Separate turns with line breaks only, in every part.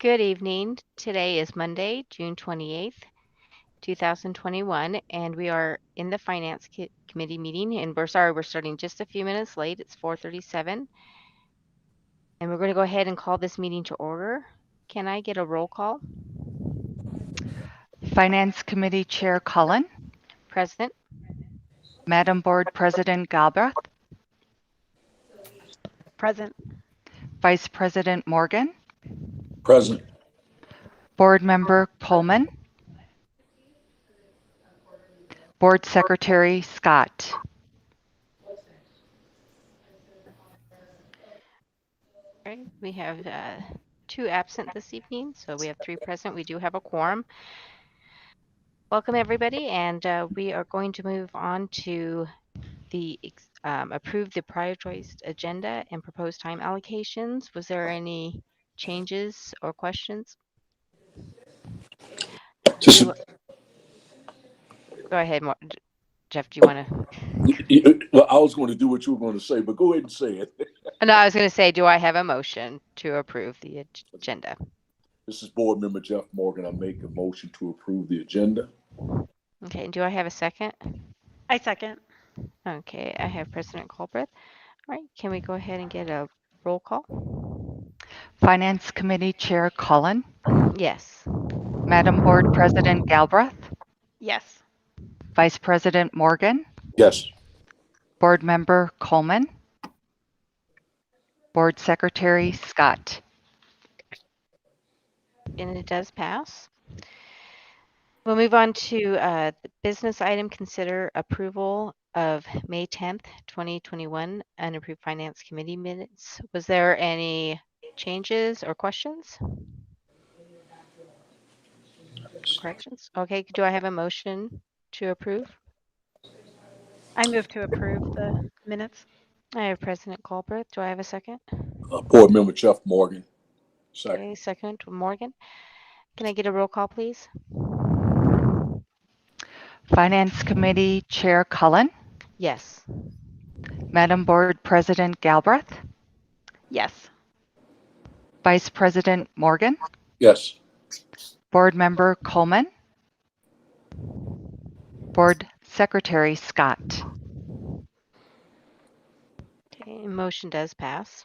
Good evening. Today is Monday, June 28th, 2021, and we are in the Finance Committee meeting, and we're sorry we're starting just a few minutes late. It's 4:37, and we're going to go ahead and call this meeting to order. Can I get a roll call?
Finance Committee Chair Cullen,
Present.
Madam Board President Galbraith,
Present.
Vice President Morgan,
Present.
Board Member Coleman, Board Secretary Scott.
All right, we have 2 absent this evening, so we have 3 present. We do have a quorum. Welcome, everybody, and we are going to move on to the approve the prioritized agenda and proposed time allocations. Was there any changes or questions?
Just,
Go ahead, Jeff. Do you want
well, I was going to do what you were going to say, but go ahead and say it.
to? No, I was going to say, do I have a motion to approve the agenda?
This is Board Member Jeff Morgan. I make a motion to approve the agenda.
Okay, and do I have a second?
I second.
Okay, I have President Colbreth. All right, can we go ahead and get a roll call?
Finance Committee Chair Cullen,
Yes.
Madam Board President Galbraith,
Yes.
Vice President Morgan,
Yes.
Board Member Coleman, Board Secretary Scott.
And it does pass. We'll move on to the business item, consider approval of May 10th, 2021, unapproved Finance Committee minutes. Was there any changes or questions? Corrections? Okay, do I have a motion to approve?
I move to approve the minutes.
I have President Colbreth. Do I have a second?
Board Member Jeff Morgan. Second.
Okay, second, Morgan. Can I get a roll call, please?
Finance Committee Chair Cullen,
Yes.
Madam Board President Galbraith,
Yes.
Vice President Morgan,
Yes.
Board Member Coleman, Board Secretary Scott.
Okay, motion does pass.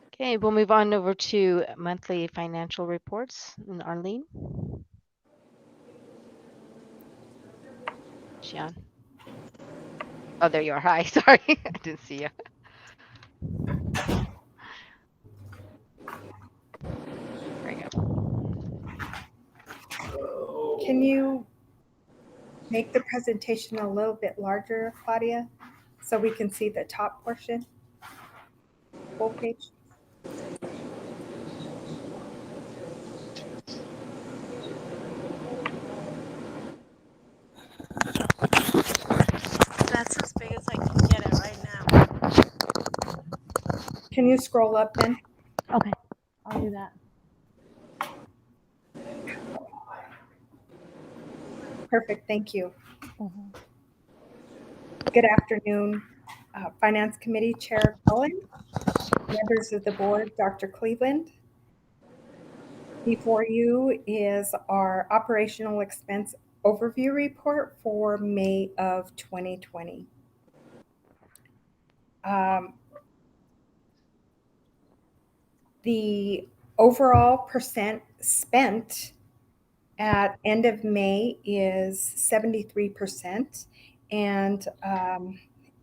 Okay, we'll move on over to monthly financial reports. And Arlene? Is she on? Oh, there you are. Hi, sorry. I didn't see you. There you go.
Can you make the presentation a little bit larger, Claudia, so we can see the top portion? Full page?
That's as big as I can get it right now.
Can you scroll up then?
Okay, I'll do that.
Perfect, thank you. Good afternoon, Finance Committee Chair Cullen, members of the board, Dr. Cleveland. Before you is our operational expense overview report for May of 2020. The overall percent spent at end of May is 73%. And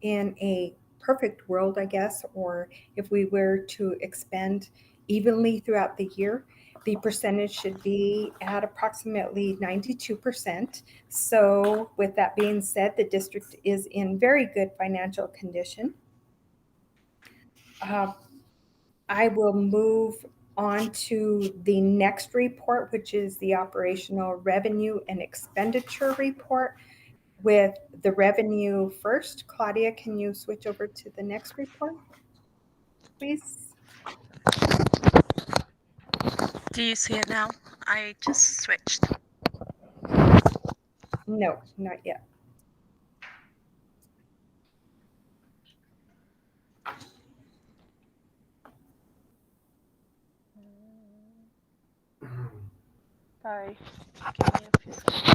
in a perfect world, I guess, or if we were to expend evenly throughout the year, the percentage should be at approximately 92%. So with that being said, the district is in very good financial condition. I will move on to the next report, which is the operational revenue and expenditure report. With the revenue first, Claudia, can you switch over to the next report, please?
Do you see it now? I just switched.
No, not yet.
Sorry. Give me a few seconds.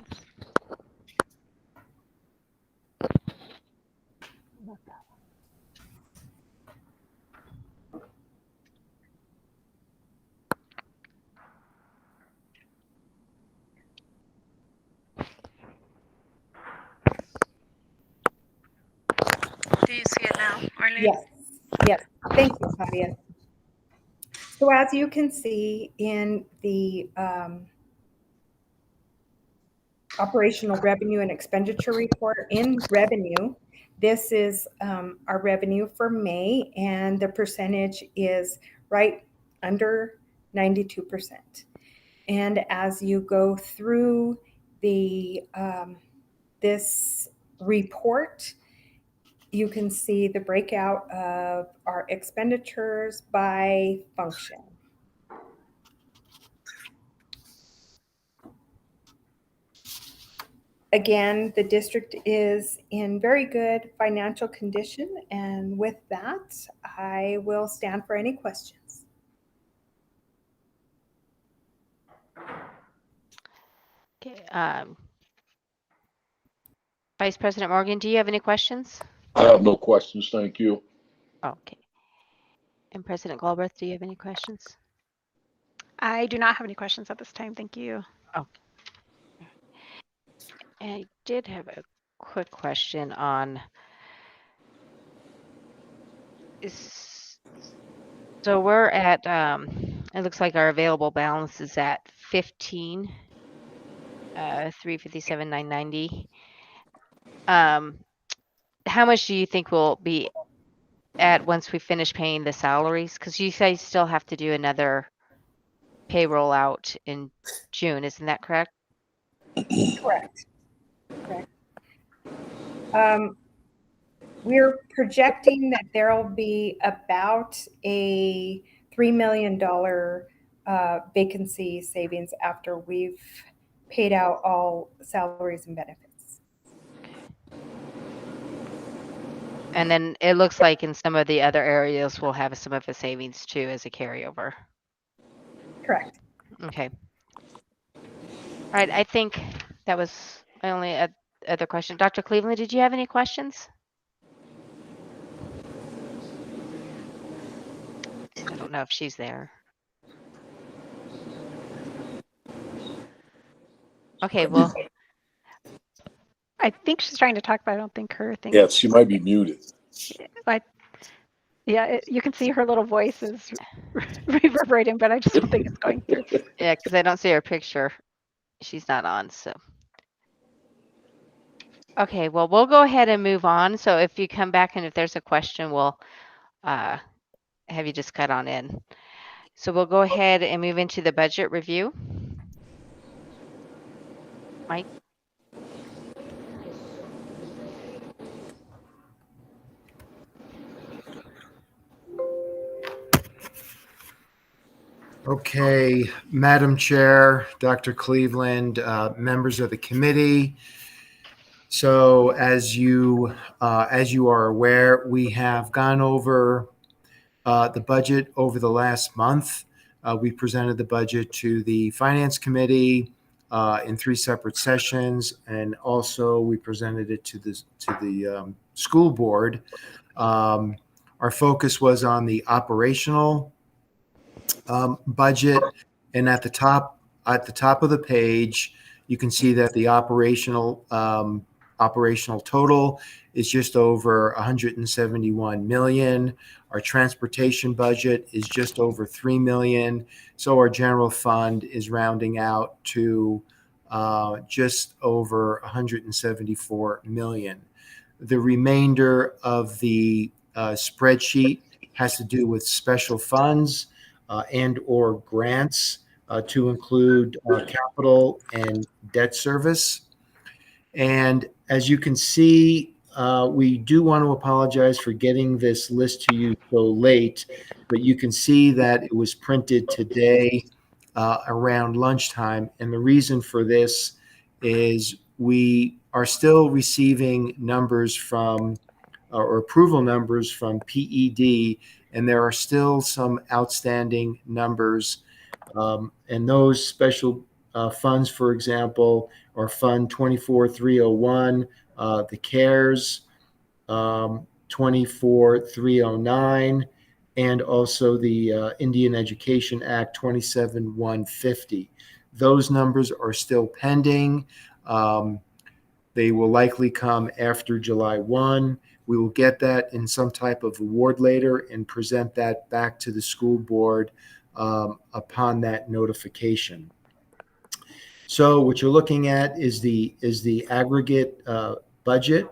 Do you see it now, Arlene?
Yes, yes. Thank you, Claudia. So as you can see in the operational revenue and expenditure report in revenue, this is our revenue for May, and the percentage is right under 92%. And as you go through the this report, you can see the breakout of our expenditures by function. Again, the district is in very good financial condition, and with that, I will stand for any questions.
Okay. Vice President Morgan, do you have any questions?
I have no questions, thank you.
Okay. And President Galbraith, do you have any questions?
I do not have any questions at this time. Thank you.
And I did have a quick question on so we're at it looks like our available balance is at 15 357,990. How much do you think we'll be at once we finish paying the salaries? Because you guys still have to do another payroll out in June, isn't that correct?
Correct. We're projecting that there will be about a $3 million vacancy savings after we've paid out all salaries and benefits.
And then it looks like in some of the other areas, we'll have some of the savings too as a carryover.
Correct.
Okay. All right. I think that was my only other question. Dr. Cleveland, did you have any questions? I don't know if she's there. Okay, well,
I think she's trying to talk, but I don't think her thing.
Yes, she might be muted.
Yeah, you can see her little voice is reverberating, but I just don't think it's going through.
yeah, because I don't see her picture. She's not on, so. Okay, well, we'll go ahead and move on. So if you come back and if there's a question, we'll have you just cut on in. So we'll go ahead and move into the budget review. Mike?
Okay, Madam Chair, Dr. Cleveland, members of the committee. So as you are aware, we have gone over the budget over the last month. We presented the budget to the Finance Committee in 3 separate sessions, and also we presented it to the school board. Our focus was on the operational budget, and at the top of the page, you can see that the operational total is just over 171 million. Our transportation budget is just over 3 million. So our general fund is rounding out to just over 174 million. The remainder of the spreadsheet has to do with special funds and or grants to include capital and debt service. And as you can see, we do want to apologize for getting this list to you so late, but you can see that it was printed today around lunchtime. And the reason for this is we are still receiving numbers from or approval numbers from PED, and there are still some outstanding numbers And those special funds, for example, are Fund 24301, the CARES 24309, and also the Indian Education Act 27150. Those numbers are still pending. They will likely come after July 1. We will get that in some type of award later and present that back to the school board upon that notification. So what you're looking at is the aggregate budget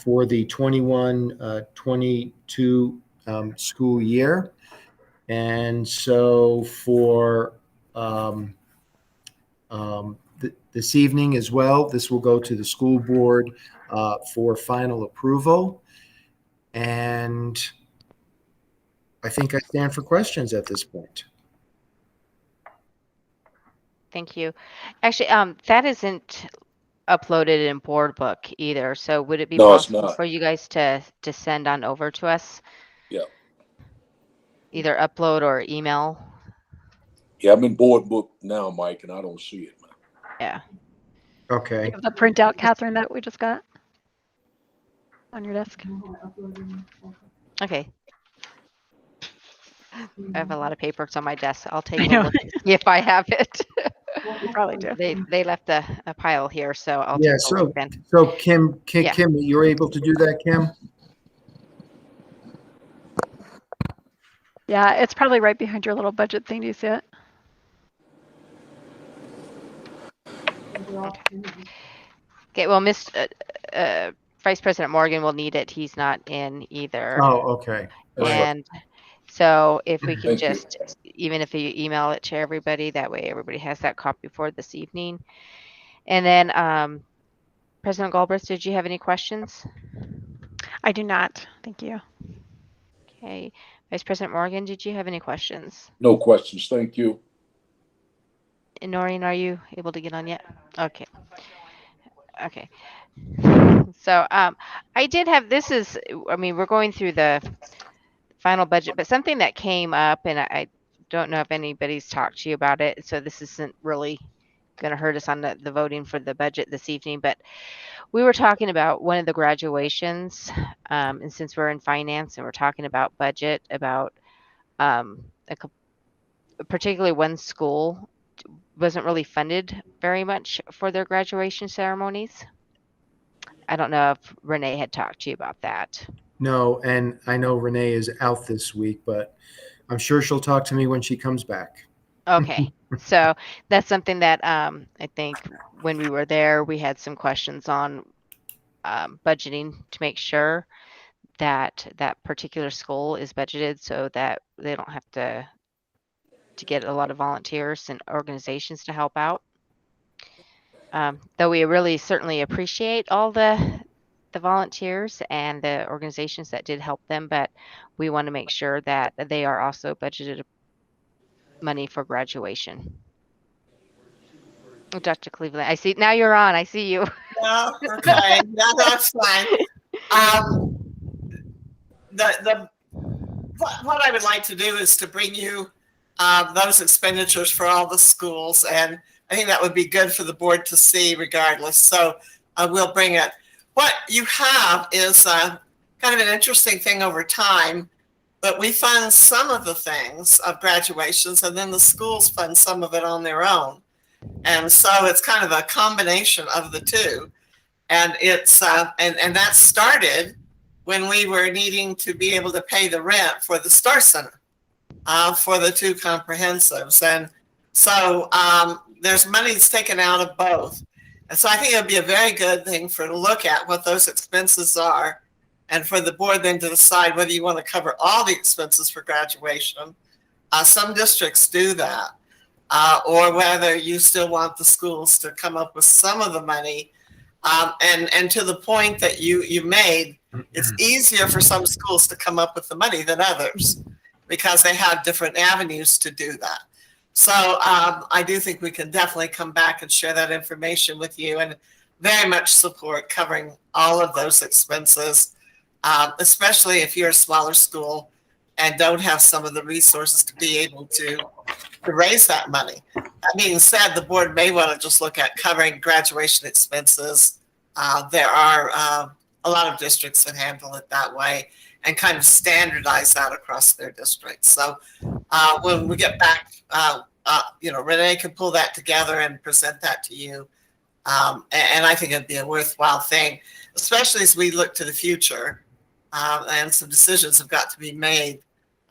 for the 21-22 school year. And so for this evening as well, this will go to the school board for final approval. And I think I stand for questions at this point.
Thank you. Actually, that isn't uploaded in board book either. So would it be
No, it's
possible
not.
for you guys to send on over to us?
Yeah.
Either upload or email?
Yeah, I'm in board book now, Mike, and I don't see it, man.
Yeah.
Okay.
You have the printout, Catherine, that we just got on your desk.
Okay. I have a lot of papers on my desk. I'll take
I
a
know.
look and see if I have it.
You probably do.
They left a pile here, so I'll
Yeah,
take a look then.
so Kim,
Yeah.
you're able to do that, Kim?
Yeah, it's probably right behind your little budget thing. Do you see it?
Okay, well, Vice President Morgan will need it. He's not in either.
Oh, okay.
That's right.
And so if we can
Thank you.
just, even if you email it to everybody, that way everybody has that copy for this evening. And then President Galbraith, did you have any questions?
I do not. Thank you.
Okay. Vice President Morgan, did you have any questions?
No questions. Thank you.
And Noreen, are you able to get on yet? Okay. Okay. So I did have, we're going through the final budget, but something that came up, and I don't know if anybody's talked to you about it, so this isn't really going to hurt us on the voting for the budget this evening, but we were talking about one of the graduations, and since we're in finance and we're talking about budget, about particularly one school wasn't really funded very much for their graduation ceremonies. I don't know if Renee had talked to you about that.
No, and I know Renee is out this week, but I'm sure she'll talk to me when she comes back.
Okay, so that's something that I think when we were there, we had some questions on budgeting to make sure that that particular school is budgeted so that they don't have to get a lot of volunteers and organizations to help out. Though we really certainly appreciate all the volunteers and the organizations that did help them, but we want to make sure that they are also budgeted money for graduation. Dr. Cleveland, I see, now you're on, I see you.
No, okay, that's fine. What I would like to do is to bring you those expenditures for all the schools, and I think that would be good for the board to see regardless. So we'll bring it. What you have is kind of an interesting thing over time, but we fund some of the things of graduations, and then the schools fund some of it on their own. And so it's kind of a combination of the two. And it's and that started when we were needing to be able to pay the rent for the Star Center for the two comprehensives. And so there's money that's taken out of both. And so I think it would be a very good thing to look at what those expenses are, and for the board then to decide whether you want to cover all the expenses for graduation. Some districts do that, or whether you still want the schools to come up with some of the money. And to the point that you made, it's easier for some schools to come up with the money than others because they have different avenues to do that. So I do think we can definitely come back and share that information with you, and very much support covering all of those expenses, especially if you're a smaller school and don't have some of the resources to be able to to raise that money. That being said, the board may want to just look at covering graduation expenses. There are a lot of districts that handle it that way and kind of standardize that across their districts. So when we get back, Renee can pull that together and present that to you. And I think it'd be a worthwhile thing, especially as we look to the future. And some decisions have got to be made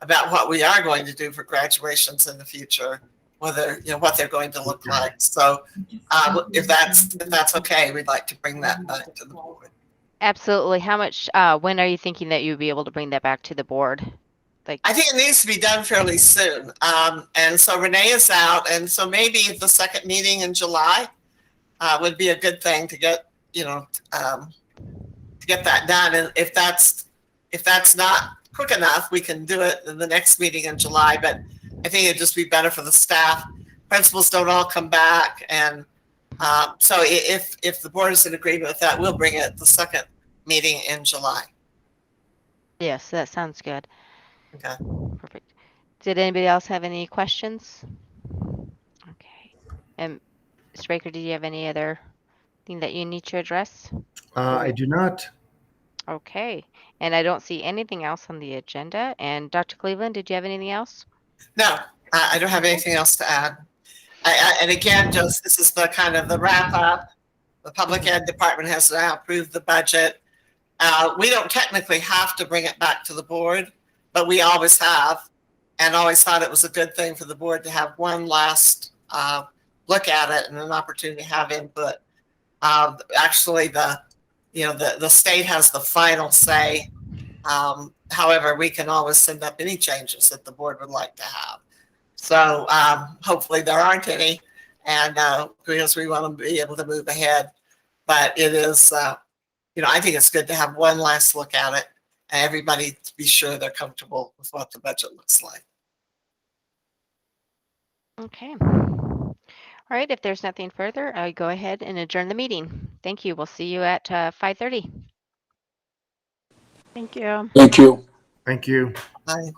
about what we are going to do for graduations in the future, whether, what they're going to look like. So if that's okay, we'd like to bring that back to the board.
Absolutely. How much, when are you thinking that you'd be able to bring that back to the board?
I think it needs to be done fairly soon. And so Renee is out. And so maybe the second meeting in July would be a good thing to get, to get that done. And if that's not quick enough, we can do it in the next meeting in July. But I think it'd just be better for the staff. Principals don't all come back. And so if the board is in agreement with that, we'll bring it the second meeting in July.
Yes, that sounds good.
Okay.
Perfect. Did anybody else have any questions? Okay. And Mr. Baker, did you have any other thing that you need to address?
I do not.
Okay. And I don't see anything else on the agenda. And Dr. Cleveland, did you have anything else?
No, I don't have anything else to add. And again, just this is the kind of the wrap up. The public ed department has now approved the budget. We don't technically have to bring it back to the board, but we always have, and always thought it was a good thing for the board to have one last look at it and an opportunity to have input. Actually, the state has the final say. However, we can always send up any changes that the board would like to have. So hopefully there aren't any, and because we want to be able to move ahead. But it is, I think it's good to have one last look at it and everybody to be sure they're comfortable with what the budget looks like.
Okay. All right. If there's nothing further, I'll go ahead and adjourn the meeting. Thank you. We'll see you at 5:30.
Thank you.
Thank you.
Thank you.
Bye.